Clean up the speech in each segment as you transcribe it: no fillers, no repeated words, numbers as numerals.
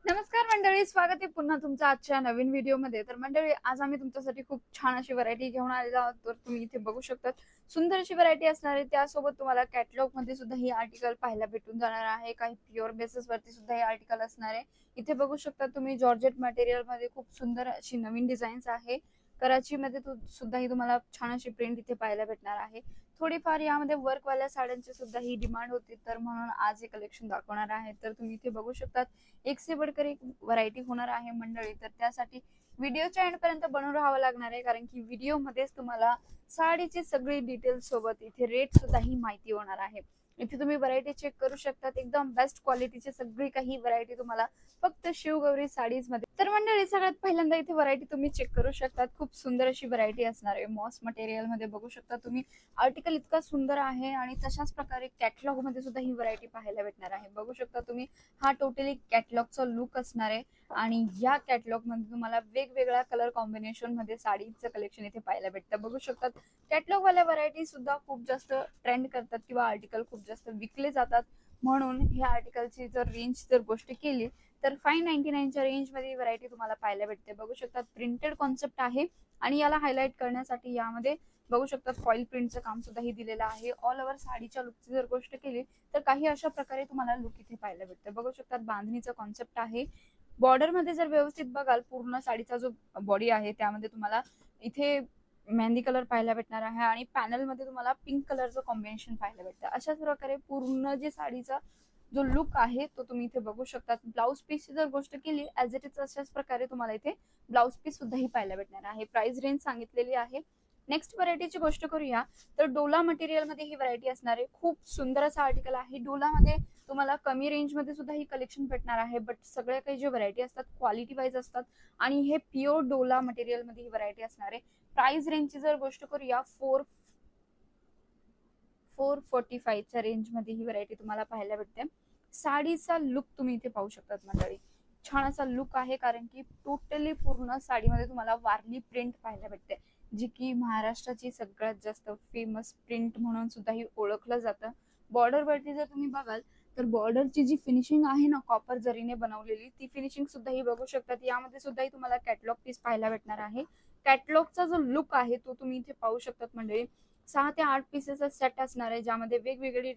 नमस्कार मंडळी, स्वागत आहे पुन्हा तुमचं आजच्या नवीन व्हिडिओमध्ये. तर मंडळी, आज आम्ही तुमच्यासाठी खूप छान अशी व्हरायटी घेऊन आलेलो आहोत. तर तुम्ही इथे बघू शकता, सुंदर अशी व्हरायटी असणार आहे. त्यासोबत तुम्हाला कॅटलॉग मध्ये सुद्धा ही आर्टिकल पाहायला भेटून जाणार आहे. काही प्युअर बेसिस वरती सुद्धा हे आर्टिकल असणार आहे. इथे बघू शकता तुम्ही, जॉर्जेट मटेरियल मध्ये खूप सुंदर अशी नवीन डिझाईन्स आहे. कराची मध्ये सुद्धा ही तुम्हाला छान अशी प्रिंट इथे पाहायला भेटणार आहे. थोडीफार यामध्ये वर्कवाल्या साड्यांची सुद्धा ही डिमांड होती, तर म्हणून आज हे कलेक्शन दाखवणार आहे. तर तुम्ही इथे बघू शकता, एक से बढ़कर एक व्हरायटी होणार आहे मंडळी. तर त्यासाठी व्हिडिओच्या एंड पर्यंत बनवून राहावं लागणार आहे, कारण की व्हिडिओ मध्येच तुम्हाला साडीची सगळी डिटेल्स सोबत इथे रेट सुद्धा ही माहिती होणार आहे. इथे तुम्ही व्हरायटी चेक करू शकता, एकदम बेस्ट क्वालिटीची सगळी काही व्हरायटी तुम्हाला फक्त शिवगौरी साडीज मध्ये. तर मंडळी, सगळ्यात पहिल्यांदा इथे व्हरायटी तुम्ही चेक करू शकता. खूप सुंदर अशी व्हरायटी असणार आहे. मॉस मटेरियल मध्ये बघू शकता तुम्ही, आर्टिकल इतका सुंदर आहे. आणि तशाच प्रकारे कॅटलॉग मध्ये सुद्धा ही व्हरायटी पाहायला भेटणार आहे. बघू शकता तुम्ही, हा टोटली कॅटलॉगचा लुक असणार आहे. आणि या कॅटलॉग मध्ये तुम्हाला वेगवेगळ्या कलर कॉम्बिनेशन मध्ये साडीचं कलेक्शन इथे पाहायला भेटतं. बघू शकता, कॅटलॉग वाल्या व्हरायटी सुद्धा खूप जास्त ट्रेंड करतात किंवा आर्टिकल खूप जास्त विकले जातात. म्हणून ह्या आर्टिकलची जर रेंज जर गोष्ट केली तर 599च्या रेंज मध्ये व्हरायटी तुम्हाला पाहायला भेटते. बघू शकता, प्रिंटेड कॉन्सेप्ट आहे. आणि याला हायलाइट करण्यासाठी यामध्ये बघू शकता फॉइल प्रिंटचं काम सुद्धा ही दिलेलं आहे. ऑल ओव्हर साडीच्या लुकची जर गोष्ट केली तर काही अशा प्रकारे तुम्हाला लुक इथे पाहायला भेटतं. बघू शकता, बांधणीचा कॉन्सेप्ट आहे. बॉर्डर मध्ये जर व्यवस्थित बघाल, पूर्ण साडीचा जो बॉडी आहे त्यामध्ये तुम्हाला इथे मेहंदी कलर पाहायला भेटणार आहे. आणि पॅनल मध्ये तुम्हाला पिंक कलरचं कॉम्बिनेशन पाहायला भेटतं. अशाच प्रकारे पूर्ण जे साडीचा जो लुक आहे तो तुम्ही इथे बघू शकता. ब्लाउज पीसची जर गोष्ट केली ऍज इट इज अशाच प्रकारे तुम्हाला इथे ब्लाउज पीस सुद्धा ही पाहायला भेटणार आहे. प्राइस रेंज सांगितलेली आहे. नेक्स्ट व्हरायटीची गोष्ट करूया तर डोला मटेरियल मध्ये ही व्हरायटी असणार आहे. खूप सुंदर असा आर्टिकल आहे. डोला मध्ये तुम्हाला कमी रेंज मध्ये सुद्धा ही कलेक्शन भेटणार आहे. बट सगळ्या काही जे व्हरायटी असतात क्वालिटी वाईज असतात. आणि हे प्युअर डोला मटेरियल मध्ये ही व्हरायटी असणार आहे. प्राइस रेंजची जर गोष्ट करूया, 445च्या रेंज मध्ये ही व्हरायटी तुम्हाला पाहायला भेटते. साडीचा लुक तुम्ही इथे पाहू शकतात मंडळी. छान असा लुक आहे, कारण की टोटली पूर्ण साडीमध्ये तुम्हाला वारली प्रिंट पाहायला भेटते, जी की महाराष्ट्राची सगळ्यात जास्त फेमस प्रिंट म्हणून सुद्धा ही ओळखलं जातं. बॉर्डर वरती जर तुम्ही बघाल तर बॉर्डरची जी फिनिशिंग आहे ना, कॉपर जरीने बनवलेली, ती फिनिशिंग सुद्धा ही बघू शकतात. यामध्ये सुद्धा तुम्हाला कॅटलॉग पीस पाहायला भेटणार आहे. कॅटलॉगचा जो लुक आहे तो तुम्ही इथे पाहू शकतात मंडळी. 6 ते 8 पीसेसचा सेट असणार आहे, ज्यामध्ये वेगवेगळे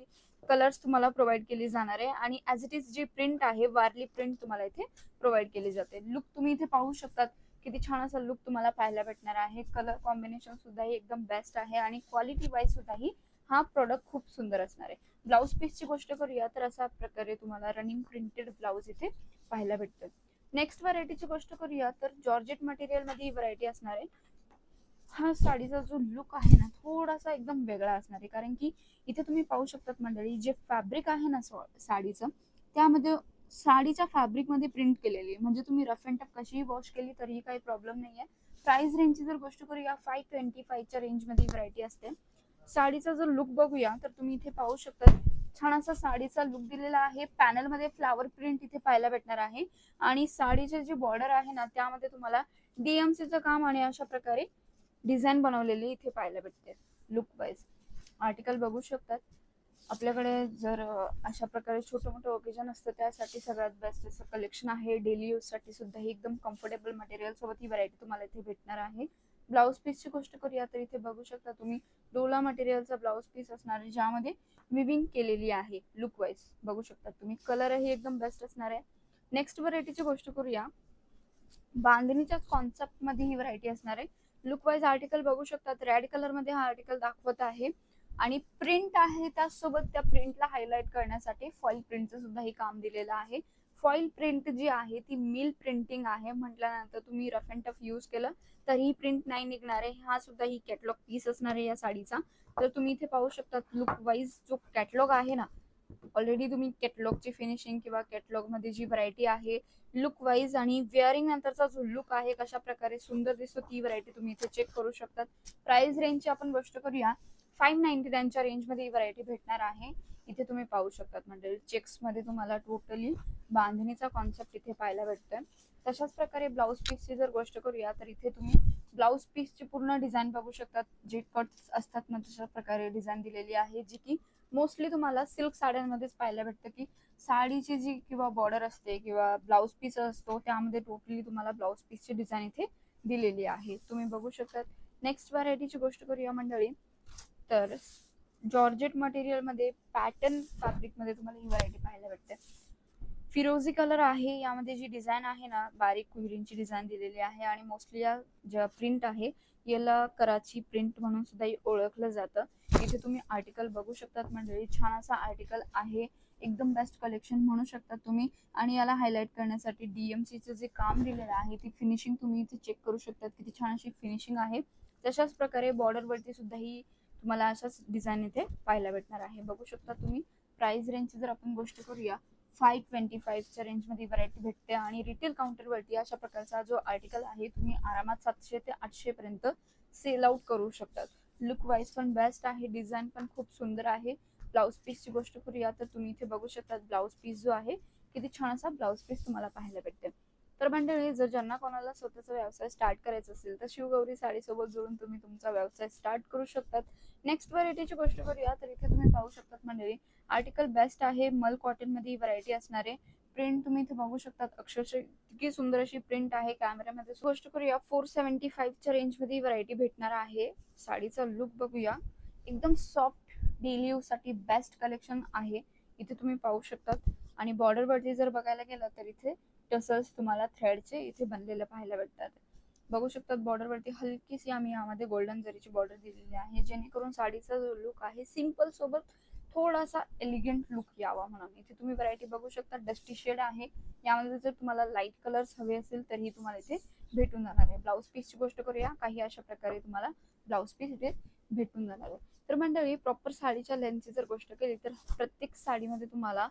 कलर्स तुम्हाला प्रोव्हाइड केली जाणार आहे. आणि ऍज इट इज जी प्रिंट आहे, वारली प्रिंट तुम्हाला इथे प्रोव्हाइड केली जाते. लुक तुम्ही इथे पाहू शकतात, किती छान असा लुक तुम्हाला पाहायला भेटणार आहे. कलर कॉम्बिनेशन सुद्धा ही एकदम बेस्ट आहे. आणि क्वालिटी वाईज सुद्धा ही हा प्रोडक्ट खूप सुंदर असणार आहे. ब्लाउज पीसची गोष्ट करूया तर अशा प्रकारे तुम्हाला रनिंग प्रिंटेड ब्लाउज इथे पाहायला भेटतं. नेक्स्ट व्हरायटीची गोष्ट करूया तर जॉर्जेट मटेरियल मध्ये ही व्हरायटी असणार आहे. हा साडीचा जो लुक आहे ना, थोडासा एकदम वेगळा असणार आहे, कारण की इथे तुम्ही पाहू शकतात मंडळी, जे फॅब्रिक आहे ना साडीचं, त्यामध्ये साडीच्या फॅब्रिक मध्ये प्रिंट केलेली, म्हणजे तुम्ही रफ अँड टफ कशीही वॉश केली तरीही काही प्रॉब्लेम नाहीये. प्राइस रेंजची जर गोष्ट करूया, 525च्या रेंज मध्ये व्हरायटी असते. साडीचा जर लुक बघूया तर तुम्ही इथे पाहू शकता, छान असा साडीचा लुक दिलेला आहे. पॅनल मध्ये फ्लावर प्रिंट इथे पाहायला भेटणार आहे. आणि साडीचे जे बॉर्डर आहे ना, त्यामध्ये तुम्हाला डीएमसीचं काम आणि अशा प्रकारे डिझाईन बनवलेली इथे पाहायला भेटते. लुक वाईज आर्टिकल बघू शकतात. आपल्याकडे जर अशा प्रकारे छोटं मोठं ओकेजन असतं त्यासाठी सगळ्यात बेस्ट असं कलेक्शन आहे. डेली यूज साठी सुद्धा ही एकदम कम्फर्टेबल मटेरियल सोबत ही व्हरायटी तुम्हाला इथे भेटणार आहे. ब्लाउज पीसची गोष्ट करूया तर इथे बघू शकता तुम्ही, डोला मटेरियलचा ब्लाउज पीस असणार आहे, ज्यामध्ये विविंग केलेली आहे. लुक वाईज बघू शकता तुम्ही, कलरही एकदम बेस्ट असणार आहे. नेक्स्ट व्हरायटीची गोष्ट करूया, बांधणीच्या कॉन्सेप्ट मध्ये ही व्हरायटी असणार आहे. लुक वाईज आर्टिकल बघू शकतात, रेड कलर मध्ये हा आर्टिकल दाखवत आहे. आणि प्रिंट आहे, त्यासोबत त्या प्रिंटला हायलाइट करण्यासाठी फॉइल प्रिंटचं सुद्धा हे काम दिलेलं आहे. फॉइल प्रिंट जी आहे ती मिल प्रिंटिंग आहे, म्हटल्यानंतर तुम्ही रफ अँड टफ यूज केलं तरीही प्रिंट नाही निघणार आहे. हा सुद्धा ही कॅटलॉग पीस असणार आहे या साडीचा. तर तुम्ही इथे पाहू शकता, लुक वाईज जो कॅटलॉग आहे ना, ऑलरेडी तुम्ही कॅटलॉगची फिनिशिंग किंवा कॅटलॉग मध्ये जी व्हरायटी आहे, लुक वाईज आणि वेअरिंग नंतरचा जो लुक आहे कशा प्रकारे सुंदर दिसतो, ती व्हरायटी तुम्ही इथे चेक करू शकतात. प्राइस रेंजची आपण गोष्ट करूया, 599च्या रेंज मध्ये ही व्हरायटी भेटणार आहे. इथे तुम्ही पाहू शकतात म्हणजे चेक्स मध्ये तुम्हाला टोटली बांधणीचा कॉन्सेप्ट इथे पाहायला भेटतोय. तशाच प्रकारे ब्लाउज पीसची जर गोष्ट करूया तर इथे तुम्ही ब्लाउज पीसची पूर्ण डिझाईन बघू शकतात. जे कट्स असतात ना तशा प्रकारे डिझाईन दिलेली आहे, जी की मोस्टली तुम्हाला सिल्क साड्यांमध्येच पाहायला भेटतं की साडीची जी किंवा बॉर्डर असते किंवा ब्लाऊज पीस असतो त्यामध्ये टोटली तुम्हाला ब्लाऊज पीसची डिझाईन इथे दिलेली आहे, तुम्ही बघू शकता. नेक्स्ट व्हरायटीची गोष्ट करूया मंडळी, तर जॉर्जेट मटेरियल मध्ये पॅटर्न फॅब्रिक मध्ये तुम्हाला ही व्हरायटी पाहायला भेटते. फिरोजी कलर आहे, यामध्ये जी डिझाईन आहे ना बारीक कुहिरींची डिझाईन दिलेली आहे आणि मोस्टली या ज्या प्रिंट आहे याला कराची प्रिंट म्हणून सुद्धा ओळखलं जातं. इथे तुम्ही आर्टिकल बघू शकतात मंडळी, छान असा आर्टिकल आहे, एकदम बेस्ट कलेक्शन म्हणू शकता तुम्ही. आणि याला हायलाइट करण्यासाठी डीएमसीचं जे काम दिलेलं आहे ती फिनिशिंग तुम्ही इथे चेक करू शकतात, किती छान अशी फिनिशिंग आहे. तशाच प्रकारे बॉर्डर वरती सुद्धा ही तुम्हाला अशाच डिझाईन इथे पाहायला भेटणार आहे, बघू शकता तुम्ही. प्राइस रेंजची जर आपण गोष्ट करूया 525च्या रेंजमध्ये व्हरायटी भेटते आणि रिटेल काउंटरवरती अशा प्रकारचा जो आर्टिकल आहे तुम्ही आरामात 700 ते 800 पर्यंत सेल आउट करू शकतात. लुक वाईज पण बेस्ट आहे, डिझाईन पण खूप सुंदर आहे. ब्लाऊज पीसची गोष्ट करूया तर तुम्ही इथे बघू शकता ब्लाऊज पीस जो आहे किती छान असा ब्लाऊज पीस तुम्हाला पाहायला भेटते. तर मंडळी जर ज्यांना कोणाला स्वतःचा व्यवसाय स्टार्ट करायचा असेल तर शिवगौरी साडी सोबत जोडून तुम्ही तुमचा व्यवसाय स्टार्ट करू शकतात. नेक्स्ट व्हरायटीची गोष्ट करूया तर इथे तुम्ही पाहू शकतात मंडळी आर्टिकल बेस्ट आहे, मल कॉटन मध्ये ही व्हरायटी असणार आहे. प्रिंट तुम्ही इथे बघू शकतात, अक्षरशः इतकी सुंदर अशी प्रिंट आहे कॅमेऱ्यामध्ये. गोष्ट करूया 475च्या रेंज मध्ये व्हरायटी भेटणार आहे. साडीचा लुक बघूया, एकदम सॉफ्ट डेली यूज साठी बेस्ट कलेक्शन आहे, इथे तुम्ही पाहू शकतात. आणि बॉर्डर वरती जर बघायला गेलं तर इथे टसल्स तुम्हाला थ्रेडचे इथे बनलेले पाहायला भेटतात, बघू शकतात. बॉर्डर वरती हलकीशी आम्ही यामध्ये गोल्डन जरीची बॉर्डर दिलेली आहे, जेणेकरून साडीचा जो लुक आहे सिंपल सोबत थोडासा एलिगंट लुक यावा म्हणून. इथे तुम्ही व्हरायटी बघू शकता, डस्टी शेड आहे, यामध्ये जर तुम्हाला लाईट कलर्स हवे असेल तरीही तुम्हाला इथे भेटून जाणार आहे. ब्लाऊज पीसची गोष्ट करूया, काही अशा प्रकारे तुम्हाला ब्लाऊज पीस इथे भेटून जाणार आहे. तर मंडळी प्रॉपर साडीच्या लेंथची जर गोष्ट केली तर प्रत्येक साडीमध्ये तुम्हाला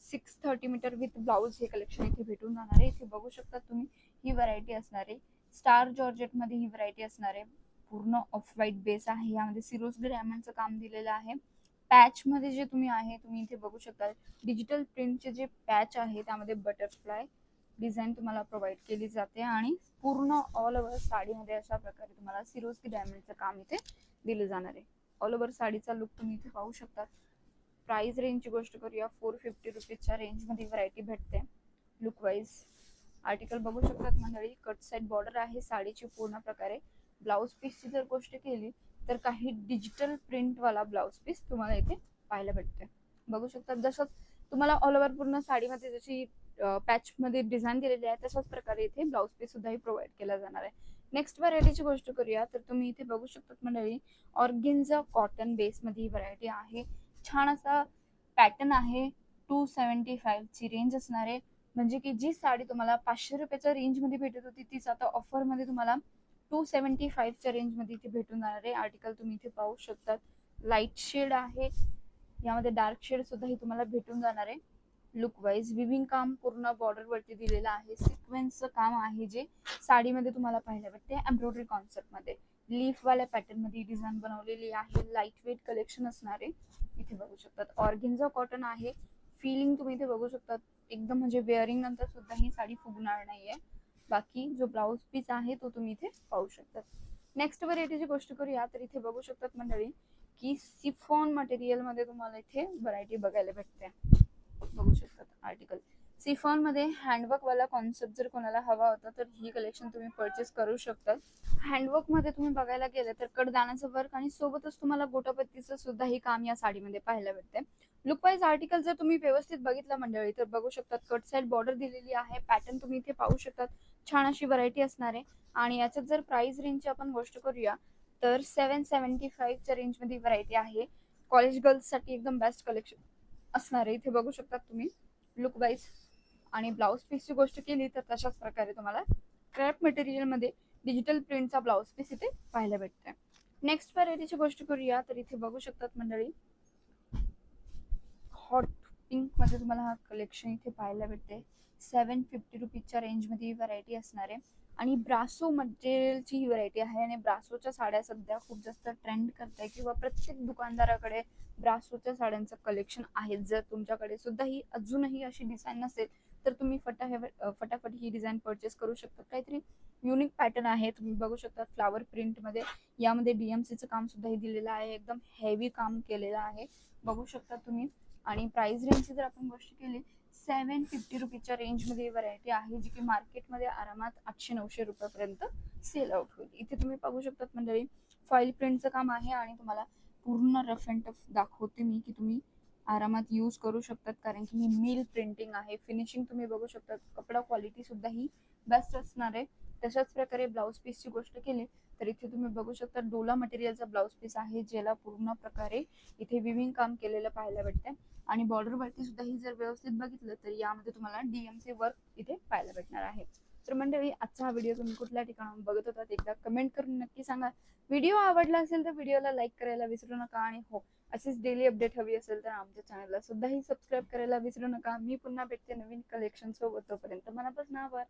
630 मीटर विथ ब्लाऊज हे कलेक्शन इथे भेटून जाणार आहे. इथे बघू शकता तुम्ही ही व्हरायटी असणार आहे. स्टार जॉर्जेट मध्ये ही व्हरायटी असणार आहे, पूर्ण ऑफ व्हाईट बेस आहे, यामध्ये सिरोस्की डायमंडचं काम दिलेलं आहे. पॅच मध्ये जे तुम्ही आहे तुम्ही इथे बघू शकता डिजिटल प्रिंटचे जे पॅच आहे त्यामध्ये बटरफ्लाय डिझाईन तुम्हाला प्रोव्हाइड केली जाते आणि पूर्ण ऑल ओव्हर साडीमध्ये अशा प्रकारे तुम्हाला सिरोस्की डायमंडचं काम इथे दिलं जाणार आहे. ऑल ओव्हर साडीचा लुक तुम्ही इथे पाहू शकता. प्राइस रेंजची गोष्ट करूया 450 रुपीजच्या रेंजमध्ये व्हरायटी भेटते. लुक वाईज आर्टिकल बघू शकतात मंडळी, कट साइड बॉर्डर आहे साडीची पूर्ण प्रकारे. ब्लाऊज पीसची जर गोष्ट केली तर काही डिजिटल प्रिंट वाला ब्लाऊज पीस तुम्हाला इथे पाहायला भेटते, बघू शकता. जसं तुम्हाला ऑल ओव्हर पूर्ण साडीमध्ये जशी पॅच मध्ये डिझाईन दिलेली आहे तशाच प्रकारे इथे ब्लाऊज पीस सुद्धा प्रोव्हाइड केला जाणार आहे. नेक्स्ट व्हरायटीची गोष्ट करूया तर तुम्ही इथे बघू शकतात मंडळी ऑर्गेन्झा कॉटन बेस मध्ये ही व्हरायटी आहे, छान असा पॅटर्न आहे. 275 ची रेंज असणार आहे, म्हणजे की जी साडी तुम्हाला 500 रुपयाच्या रेंज मध्ये भेटत होती तीच आता ऑफर मध्ये तुम्हाला 275च्या रेंज मध्ये इथे भेटून जाणार आहे. आर्टिकल तुम्ही इथे पाहू शकतात, लाईट शेड आहे, यामध्ये डार्क शेड सुद्धा ही तुम्हाला भेटून जाणार आहे. लुक वाईज विविंग काम पूर्ण बॉर्डर वरती दिलेलं आहे, सिक्वेन्सचं काम आहे जे साडीमध्ये तुम्हाला पाहायला भेटते. एम्ब्रॉयडरी कॉन्सेप्ट मध्ये लीफ वाल्या पॅटर्न मध्ये डिझाईन बनवलेली आहे, लाईट वेट कलेक्शन असणार आहे. इथे बघू शकतात ऑर्गेन्झा कॉटन आहे, फिलिंग तुम्ही इथे बघू शकतात, एकदम म्हणजे वेअरिंग नंतर सुद्धा ही साडी फुगणार नाहीये. बाकी जो ब्लाऊज पीस आहे तो तुम्ही इथे पाहू शकतात. नेक्स्ट व्हरायटीची गोष्ट करूया तर इथे बघू शकतात मंडळी की सिफॉन मटेरियल मध्ये तुम्हाला इथे व्हरायटी बघायला भेटते, बघू शकतात. आर्टिकल सिफॉन मध्ये हँडवर्क वाला कॉन्सेप्ट जर कोणाला हवा होता तर ही कलेक्शन तुम्ही परचेस करू शकता. हँडवर्क मध्ये तुम्ही बघायला गेलं तर कडदाण्याचं वर्क आणि सोबतच तुम्हाला गोटापत्तीचं सुद्धा ही काम या साडीमध्ये पाहायला भेटते. लुक वाईज आर्टिकल जर तुम्ही व्यवस्थित बघितलं मंडळी तर बघू शकतात कट साइड बॉर्डर दिलेली आहे, पॅटर्न तुम्ही इथे पाहू शकतात, छान अशी व्हरायटी असणार आहे. आणि याच्यात जर प्राइस रेंजची आपण गोष्ट करूया तर 775च्या रेंज मध्ये व्हरायटी आहे, कॉलेज गर्ल्स साठी एकदम बेस्ट कलेक्शन असणार आहे. इथे बघू शकतात तुम्ही लुक वाईज. आणि ब्लाऊज पीसची गोष्ट केली तर तशाच प्रकारे तुम्हाला क्रॅप मटेरियल मध्ये डिजिटल प्रिंटचा ब्लाऊज पीस इथे पाहायला भेटते. नेक्स्ट व्हरायटीची गोष्ट करूया तर इथे बघू शकतात मंडळी हॉट पिंक मध्ये तुम्हाला हा कलेक्शन इथे पाहायला भेटते. 750 रुपीजच्या रेंज मध्ये ही व्हरायटी असणार आहे. आणि ब्रासो मटेरियलची ही व्हरायटी आहे आणि ब्रासोच्या साड्या सध्या खूप जास्त ट्रेंड करताय किंवा प्रत्येक दुकानदाराकडे ब्रासोच्या साड्यांचं कलेक्शन आहे. जर तुमच्याकडे सुद्धा ही अजूनही अशी डिझाईन नसेल तर तुम्ही फटाफट ही डिझाईन परचेस करू शकता. काहीतरी युनिक पॅटर्न आहे. तुम्ही बघू शकता फ्लावर प्रिंट मध्ये यामध्ये डीएमसीचं काम सुद्धा हे दिलेलं आहे. एकदम हेवी काम केलेलं आहे, बघू शकता तुम्ही. आणि प्राइस रेंजची जर आपण गोष्ट केली 750 रुपीच्या रेंजमध्ये व्हरायटी आहे, जी की मार्केटमध्ये आरामात 800-900 रुपयापर्यंत सेल आउट होईल. इथे तुम्ही बघू शकता मंडळी फॉईल प्रिंटचं काम आहे आणि तुम्हाला पूर्ण रफ अँड टफ दाखवते मी की तुम्ही आरामात यूज करू शकतात, कारण की ही मिल प्रिंटिंग आहे. फिनिशिंग तुम्ही बघू शकता, कपडा क्वालिटी सुद्धा ही बेस्ट असणार आहे. तशाच प्रकारे ब्लाउज पीसची गोष्ट केली तर इथे तुम्ही बघू शकता डोला मटेरियलचा ब्लाउज पीस आहे, ज्याला पूर्ण प्रकारे इथे विविंग काम केलेलं पाहायला भेटते. आणि बॉर्डर वरती सुद्धा ही जर व्यवस्थित बघितलं तर यामध्ये तुम्हाला डीएमसी वर्क इथे पाहायला भेटणार आहे. तर मंडळी आजचा हा व्हिडिओ तुम्ही कुठल्या ठिकाणाहून बघत होतात एकदा कमेंट करून नक्की सांगा. व्हिडिओ आवडला असेल तर व्हिडिओला लाईक करायला विसरू नका. आणि हो, अशीच डेली अपडेट हवी असेल तर आमच्या चॅनलला सुद्धा ही सबस्क्राईब करायला विसरू नका. मी पुन्हा भेटते नवीन कलेक्शन सोबत, तोपर्यंत मनापासून आभार.